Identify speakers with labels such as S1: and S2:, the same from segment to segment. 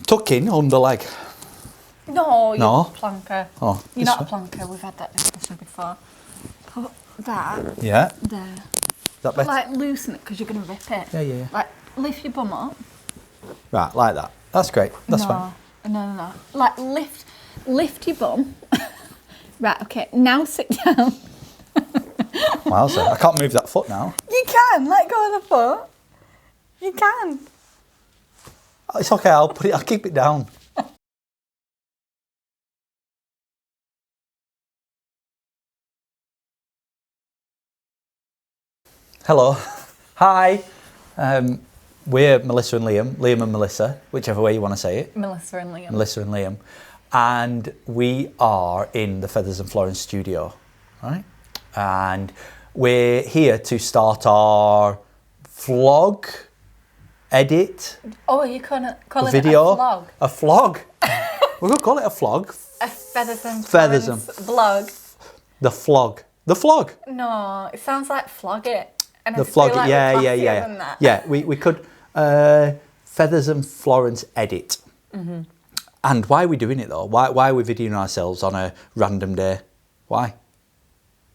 S1: Tuck in under leg.
S2: No, you're
S1: No?
S2: a planker.
S1: Oh,
S2: You're
S1: this
S2: not a
S1: one?
S2: planker. We've had that discussion before. Put that
S1: Yeah.
S2: there.
S1: That
S2: But
S1: better?
S2: like loosen it because you're going to rip it.
S1: Yeah.
S2: Like lift your bum up.
S1: Right, like that. That's great. That's fine.
S2: No. Like lift your bum. Right, okay. Now sit down.
S1: Wow, so I can't move that foot now.
S2: You can. Let go of the foot. You can.
S1: It's okay, I'll keep it down. Hello. Hi. We're Melissa and Liam and Melissa, whichever way you want to say it.
S2: Melissa and Liam.
S1: And we are in the Feathers Florence studio, right? And we're here to start our vlog edit.
S2: Oh, you calling it a
S1: video.
S2: vlog?
S1: A vlog. We're going to call it a vlog.
S2: A Feathers and
S1: Feathers
S2: Florence vlog.
S1: The flog. The flog.
S2: No, it sounds like flog it. And
S1: The
S2: I feel
S1: flog.
S2: like
S1: Yeah.
S2: we're classier than that.
S1: Yeah, we could Feathers and Florence edit. Mm-hmm. And why are we doing it though? Why are we videoing ourselves on a random day? Why?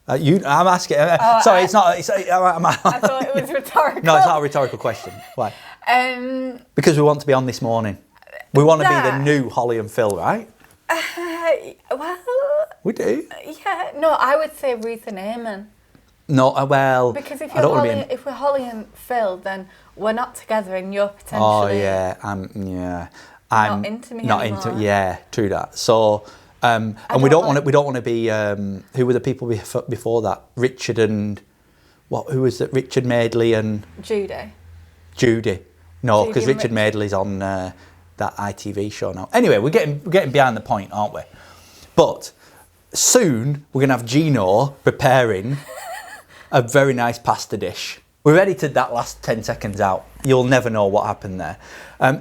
S1: I'm asking. Sorry, it's not.
S2: I thought it was rhetorical.
S1: No, it's not a rhetorical question. Why? Because we want to be on this morning. We want to be the new Holly and Phil, right?
S2: Well,
S1: we do.
S2: Yeah. No, I would say Ruth and Eamon.
S1: No, well,
S2: because if we're Holly and Phil, then we're not together, and you're potentially.
S1: Oh yeah, I'm
S2: not into me
S1: not
S2: anymore.
S1: Yeah, true that. So, and we don't want to be. Who were the people before that? Richard and who was it? Richard Madeley and Judy. No, because Richard Madeley's on that ITV show now. Anyway, we're getting behind the point, aren't we? But soon we're gonna have Gino preparing a very nice pasta dish. We've edited that last 10 seconds out. You'll never know what happened there.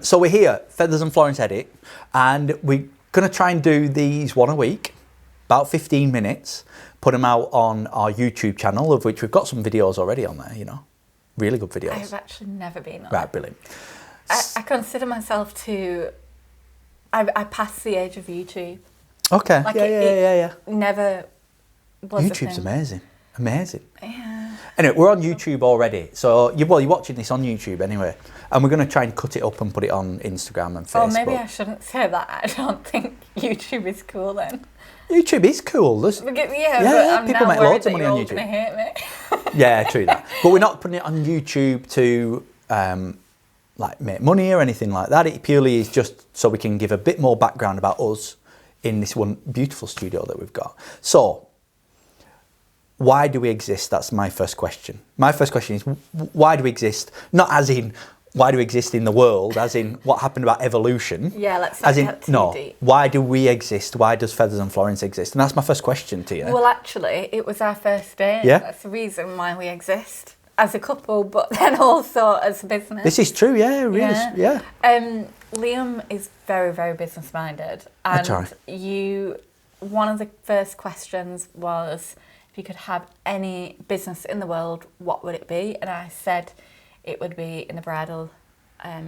S1: So we're here, Feathers and Florence edit, and we're going to try and do these one a week, about 15 minutes, put them out on our YouTube channel, of which we've got some videos already on there, really good videos.
S2: I've actually never been on.
S1: Right, brilliant.
S2: I consider myself I passed the age of YouTube.
S1: Okay,
S2: like
S1: yeah.
S2: Never was
S1: YouTube's amazing.
S2: Yeah.
S1: Anyway, we're on YouTube already. So, you're watching this on YouTube anyway. And we're going to try and cut it up and put it on Instagram and Facebook.
S2: Oh, maybe I shouldn't say that. I don't think YouTube is cool then.
S1: YouTube is cool.
S2: But I'm
S1: people
S2: now
S1: make loads of money on YouTube.
S2: You're all going to hate me.
S1: Yeah, true that. But we're not putting it on YouTube to make money or anything like that. It purely is just so we can give a bit more background about us in this one beautiful studio that we've got. So, why do we exist? That's my first question. My first question is, why do we exist? Not as in, why do we exist in the world, as in what happened about evolution.
S2: Yeah, let's not get too deep.
S1: Why do we exist? Why does Feathers and Florence exist? And that's my first question to you.
S2: Well, actually, it was our first date.
S1: Yeah.
S2: That's the reason why we exist. As a couple, but then also as a business.
S1: This is true, yeah, really, yeah.
S2: Liam is very, very business-minded. And one of the first questions was, if you could have any business in the world, what would it be? And I said it would be in the bridal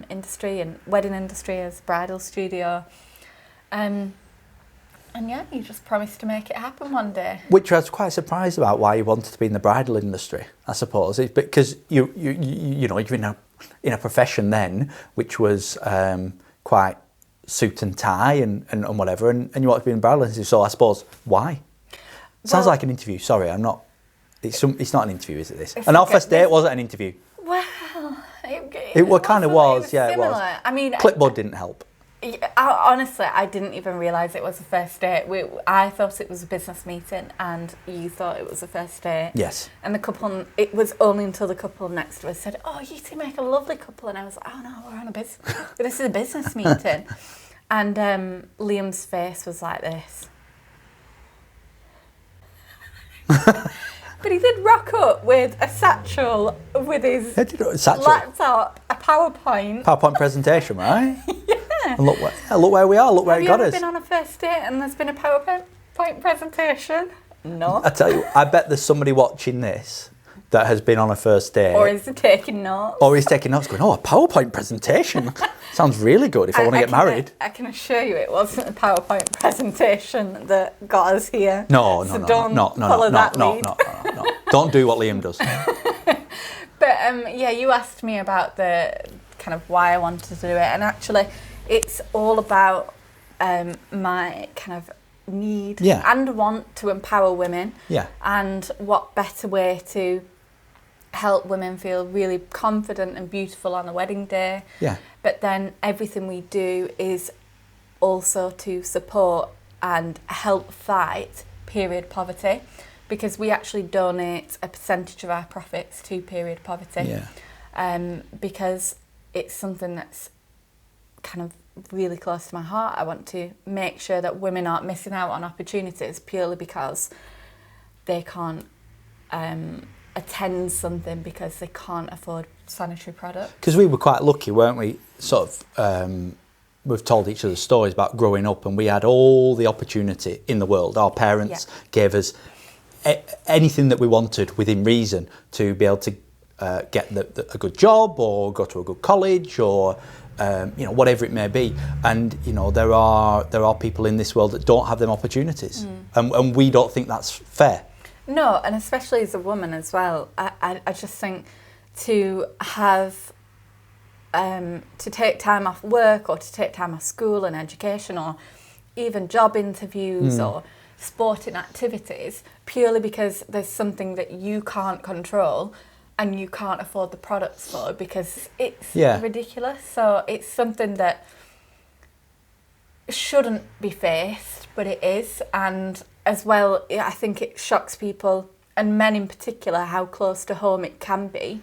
S2: industry and wedding industry as bridal studio. And yeah, you just promised to make it happen one day.
S1: Which I was quite surprised about why you wanted to be in the bridal industry, I suppose. It's because you're in a profession then which was quite suit and tie and whatever, and you want to be in the bridal industry. So I suppose why? Sounds like an interview. Sorry, I'm not. It's not an interview, is it? This? And our first date wasn't an interview.
S2: Well,
S1: it kind of was. Yeah,
S2: similar.
S1: It was.
S2: I mean,
S1: clipboard didn't help.
S2: Honestly, I didn't even realise it was a first date. I thought it was a business meeting, and you thought it was a first date.
S1: Yes.
S2: And the couple, it was only until the couple next to us said, "Oh, you two make a lovely couple," and I was like, "Oh no, we're on a business. This is a business meeting." And Liam's face was like this. But he did rock up with a satchel with his laptop, a PowerPoint
S1: presentation, right?
S2: Yeah.
S1: And look where we are. Look where it got us.
S2: Have you ever been on a first date and there's been a PowerPoint presentation? No.
S1: I tell you, I bet there's somebody watching this that has been on a first date.
S2: Or is he taking notes?
S1: Or he's taking notes going, oh, a PowerPoint presentation. Sounds really good if I want to get married.
S2: I can assure you it wasn't a PowerPoint presentation that got us here.
S1: No. Don't do what Liam does.
S2: But you asked me about the kind of why I wanted to do it, and actually it's all about my kind of need and want to empower women.
S1: Yeah.
S2: And what better way to help women feel really confident and beautiful on a wedding day.
S1: Yeah.
S2: But then everything we do is also to support and help fight period poverty, because we actually donate a percentage of our profits to period poverty.
S1: Yeah.
S2: Because it's something that's kind of really close to my heart. I want to make sure that women aren't missing out on opportunities purely because they can't attend something because they can't afford sanitary products.
S1: Because we were quite lucky, weren't we? Sort of, we've told each other stories about growing up, and we had all the opportunity in the world. Our parents gave us anything that we wanted within reason to be able to get a good job or go to a good college or whatever it may be. And there are people in this world that don't have them opportunities, and we don't think that's fair.
S2: No, and especially as a woman as well. I just think to have to take time off work or to take time off school and education or even job interviews or sporting activities purely because there's something that you can't control and you can't afford the products for because it's ridiculous. So it's something that shouldn't be faced, but it is. And as well, I think it shocks people, and men in particular, how close to home it can be.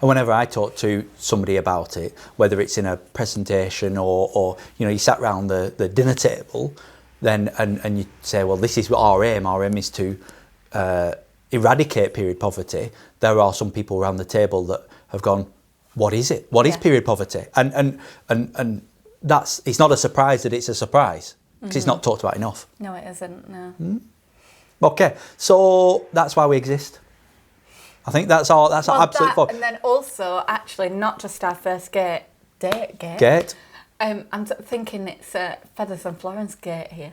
S1: And whenever I talk to somebody about it, whether it's in a presentation or you sat around the dinner table, then and you say, well, this is our aim. Our aim is to eradicate period poverty. There are some people around the table that have gone, what is it? What is period poverty? And it's not a surprise that it's a surprise because it's not talked about enough.
S2: No, it isn't. No.
S1: Okay, so that's why we exist. I think that's our absolute fun.
S2: And then also, actually, not just our first date. I'm thinking it's Feathers Florence gate here.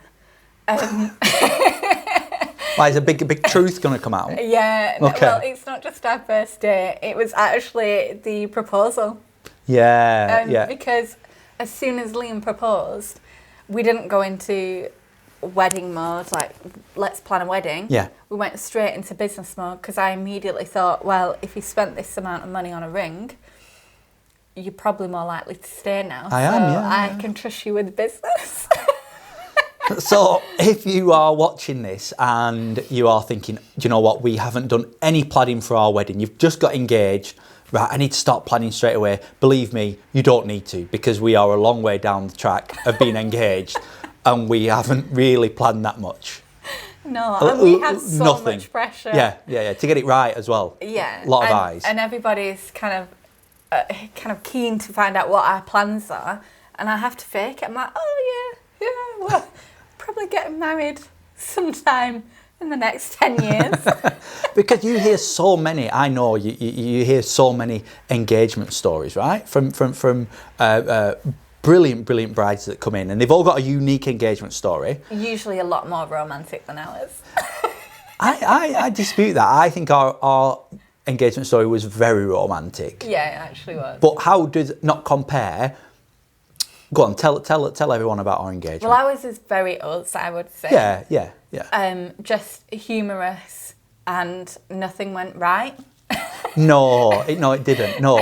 S1: Is a big truth going to come out?
S2: Yeah. Okay. Well, it's not just our first date. It was actually the proposal.
S1: Yeah.
S2: Because as soon as Liam proposed, we didn't go into wedding mode, like let's plan a wedding. Yeah. We went straight into business mode because I immediately thought, well, if you spent this amount of money on a ring, you're probably more likely to stay now. I can trust you with business.
S1: So if you are watching this and you are thinking, do you know what, we haven't done any planning for our wedding, you've just got engaged, right, I need to start planning straight away. Believe me, you don't need to, because we are a long way down the track of being engaged and we haven't really planned that much.
S2: No, and we have so much pressure.
S1: Yeah, to get it right as well.
S2: Yeah.
S1: A lot of eyes.
S2: And everybody's kind of keen to find out what our plans are, and I have to fake it. I'm like, oh yeah, well, probably getting married sometime in the next 10 years.
S1: Because you hear so many, I know you hear so many engagement stories, right? From brilliant brides that come in, and they've all got a unique engagement story.
S2: Usually a lot more romantic than ours.
S1: I dispute that. I think our engagement story was very romantic.
S2: Yeah, it actually was.
S1: But how does it not compare? Go on, tell everyone about our engagement.
S2: Well, ours is very us, I would say.
S1: Yeah.
S2: Just humorous, and nothing went right.
S1: No, it didn't. No.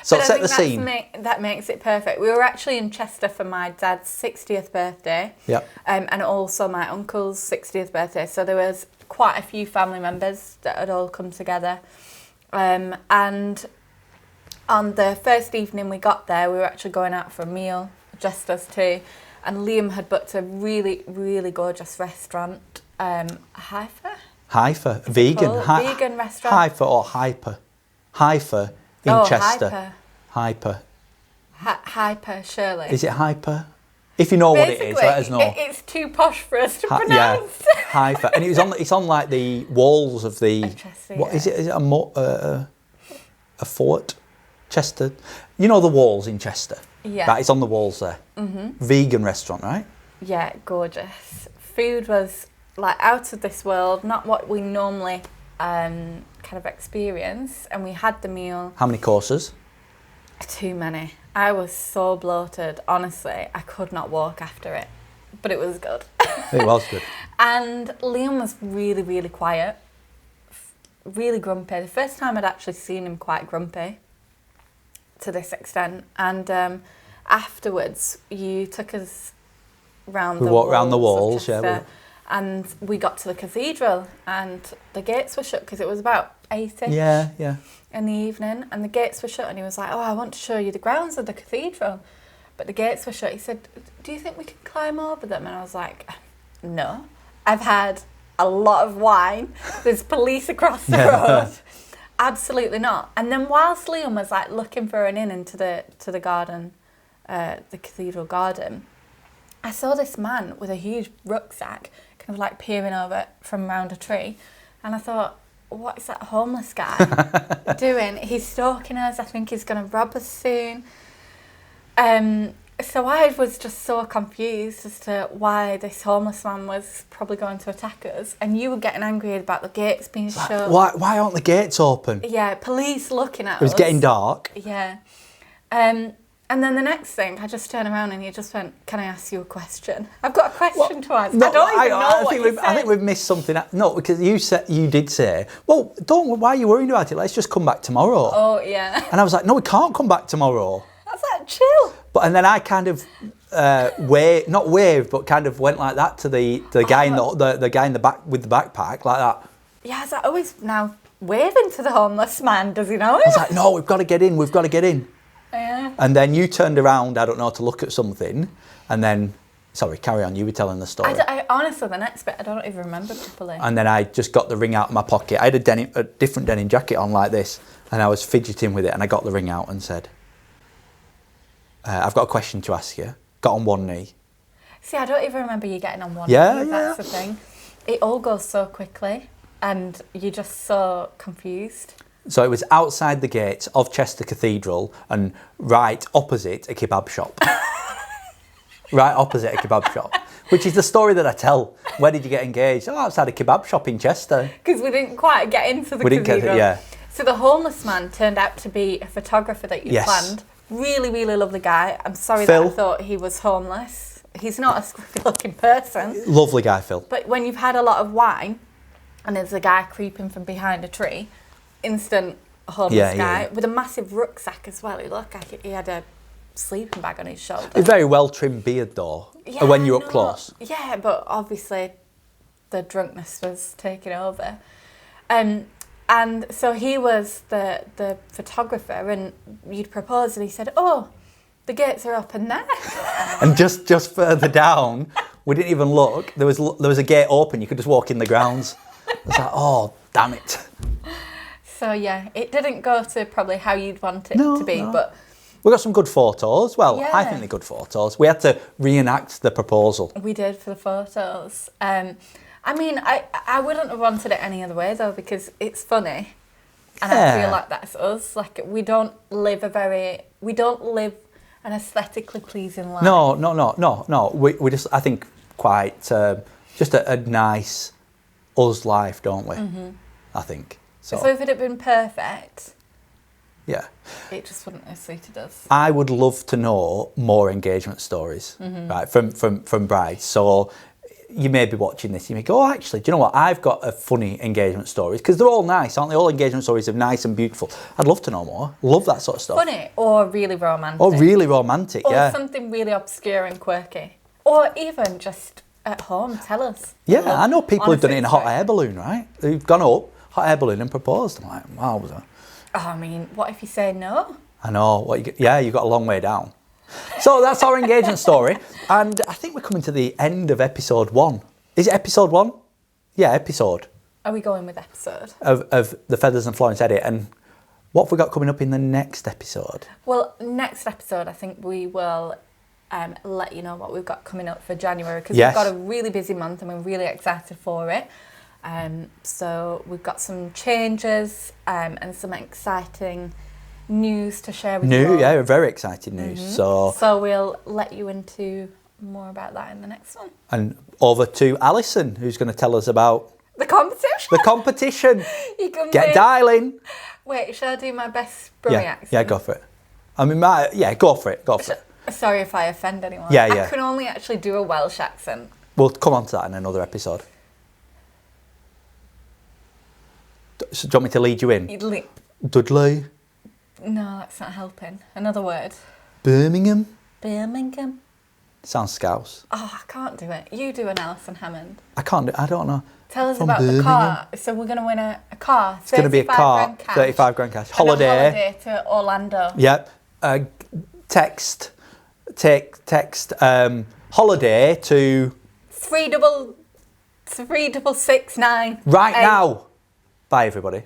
S1: So set the scene.
S2: That makes it perfect. We were actually in Chester for my dad's 60th birthday.
S1: Yep.
S2: And also my uncle's 60th birthday. So there was quite a few family members that had all come together. And on the first evening we got there, we were actually going out for a meal, just us two. And Liam had booked a really, really gorgeous restaurant,
S1: Haifa, vegan
S2: restaurant.
S1: Haifa or Hyper? Haifa in Chester.
S2: Hyper, surely.
S1: Is it Hyper? If you know what it is, let us know.
S2: It's too posh for us to pronounce.
S1: Yeah, Haifa. And it's on like the walls of the...
S2: Chester,
S1: what is it? Is it a fort? Chester? You know the walls in Chester?
S2: Yeah.
S1: Right, it's on the walls there. Vegan restaurant, right?
S2: Yeah, gorgeous. Food was like out of this world, not what we normally kind of experience. And we had the meal.
S1: How many courses?
S2: Too many. I was so bloated, honestly, I could not walk after it, but it was good.
S1: It was good.
S2: And Liam was really, really quiet, really grumpy. The first time I'd actually seen him quite grumpy to this extent. And afterwards, you took us round the walls. We
S1: walked round the walls, yeah.
S2: And we got to the cathedral and the gates were shut because it was about 8-ish.
S1: Yeah.
S2: In the evening, and the gates were shut, and he was like, "Oh, I want to show you the grounds of the cathedral," but the gates were shut. He said, "Do you think we can climb over them?" And I was like, "No, I've had a lot of wine. There's police across the road. Absolutely not." And then whilst Liam was like looking for an inn into the garden, the cathedral garden, I saw this man with a huge rucksack, kind of like peering over from round a tree, and I thought, what is that homeless guy doing? He's stalking us. I think he's going to rob us soon. So I was just so confused as to why this homeless man was probably going to attack us. And you were getting angry about the gates being shut.
S1: Why aren't the gates open?
S2: Yeah, police looking at us.
S1: It was getting dark.
S2: Yeah. And then the next thing, I just turned around and he just went, "Can I ask you a question? I've got a question to ask."
S1: No,
S2: I don't even know what you said.
S1: I think we've missed something. No, because you did say, "Well, why are you worried about it? Let's just come back tomorrow."
S2: Oh, yeah.
S1: And I was like, "No, we can't come back tomorrow."
S2: I was like, chill.
S1: And then I kind of not waved, but kind of went like that to the guy in the guy in the back with the backpack, like that.
S2: Yeah, I was like, "Oh, he's now waving to the homeless man. Does he know him?"
S1: I was like, "No, we've got to get in. We've got to get in."
S2: Yeah.
S1: And then you turned around, I don't know, to look at something, and then, sorry, carry on, you were telling the story.
S2: I honestly, the next bit, I don't even remember properly.
S1: And then I just got the ring out of my pocket. I had a different denim jacket on like this, and I was fidgeting with it, and I got the ring out and said, "I've got a question to ask you." Got on one knee.
S2: See, I don't even remember you getting on one
S1: knee.
S2: That's the thing. It all goes so quickly, and you're just so confused.
S1: So it was outside the gates of Chester Cathedral and right opposite a kebab shop. Right opposite a kebab shop. Which is the story that I tell. Where did you get engaged? Oh, outside a kebab shop in Chester.
S2: Because we didn't quite get into the cathedral.
S1: Didn't get it, yeah.
S2: So the homeless man turned out to be a photographer that you planned. Really, really lovely guy. I'm sorry
S1: Phil.
S2: that I thought he was homeless. He's not a scruffy looking person.
S1: Lovely guy, Phil.
S2: But when you've had a lot of wine and there's a guy creeping from behind a tree, instant homeless guy with a massive rucksack as well. He looked like he had a sleeping bag on his shoulder.
S1: A very well trimmed beard though, when you're up close.
S2: Yeah, but obviously the drunkenness was taking over. And so he was the photographer, and you'd proposed and he said, "Oh, the gates are open there."
S1: And just further down, we didn't even look, there was a gate open, you could just walk in the grounds. I was like, oh, damn it.
S2: So yeah, it didn't go to probably how you'd want it to be, but...
S1: We got some good photos. Well, I think they're good photos. We had to reenact the proposal.
S2: We did for the photos. I mean, I wouldn't have wanted it any other way though, because it's funny. And I feel like that's us. Like, we don't live an aesthetically pleasing life.
S1: No. We just, I think, quite just a nice us life, don't we? Mm-hmm. I think. So
S2: if it had been perfect,
S1: it
S2: just wouldn't have suited us.
S1: I would love to know more engagement stories, right, from brides. So you may be watching this, you may go, "Oh, actually, do you know what? I've got a funny engagement stories," because they're all nice, aren't they? All engagement stories are nice and beautiful. I'd love to know more. Love that sort of stuff.
S2: Funny or really romantic.
S1: Or
S2: something really obscure and quirky. Or even just at home, tell us.
S1: Yeah, I know people who've done it in a hot air balloon, right? They've gone up, hot air balloon, and proposed. I'm like, wow.
S2: I mean, what if you say no?
S1: I know. You've got a long way down. So that's our engagement story. And I think we're coming to the end of episode 1. Is it episode 1? Yeah, episode.
S2: Are we going with episode?
S1: Of the Feathers and Florence edit. And what have we got coming up in the next episode?
S2: Well, next episode, I think we will let you know what we've got coming up for January, because we've got a really busy month and we're really excited for it. So we've got some changes and some exciting news to share with you all.
S1: Yeah, very exciting news. So
S2: we'll let you into more about that in the next one.
S1: And over to Alison, who's going to tell us about
S2: the competition.
S1: The competition.
S2: You can
S1: get dialing.
S2: Wait, shall I do my best Brummie accent?
S1: Yeah, go for it. I mean, go for it. Go for it.
S2: Sorry if I offend anyone.
S1: Yeah.
S2: I can only actually do a Welsh accent.
S1: We'll come on to that in another episode. So, do you want me to lead you in? Dudley.
S2: No, that's not helping. Another word.
S1: Birmingham.
S2: Sounds
S1: scouse.
S2: Oh, I can't do it. You do an Alison Hammond.
S1: I can't do it. I don't know.
S2: Tell us about the car. So we're going to win a car.
S1: It's going to be a car. 35 grand cash. Holiday
S2: to Orlando.
S1: Yep. Text. Holiday to
S2: 36669.
S1: Right now. Bye, everybody.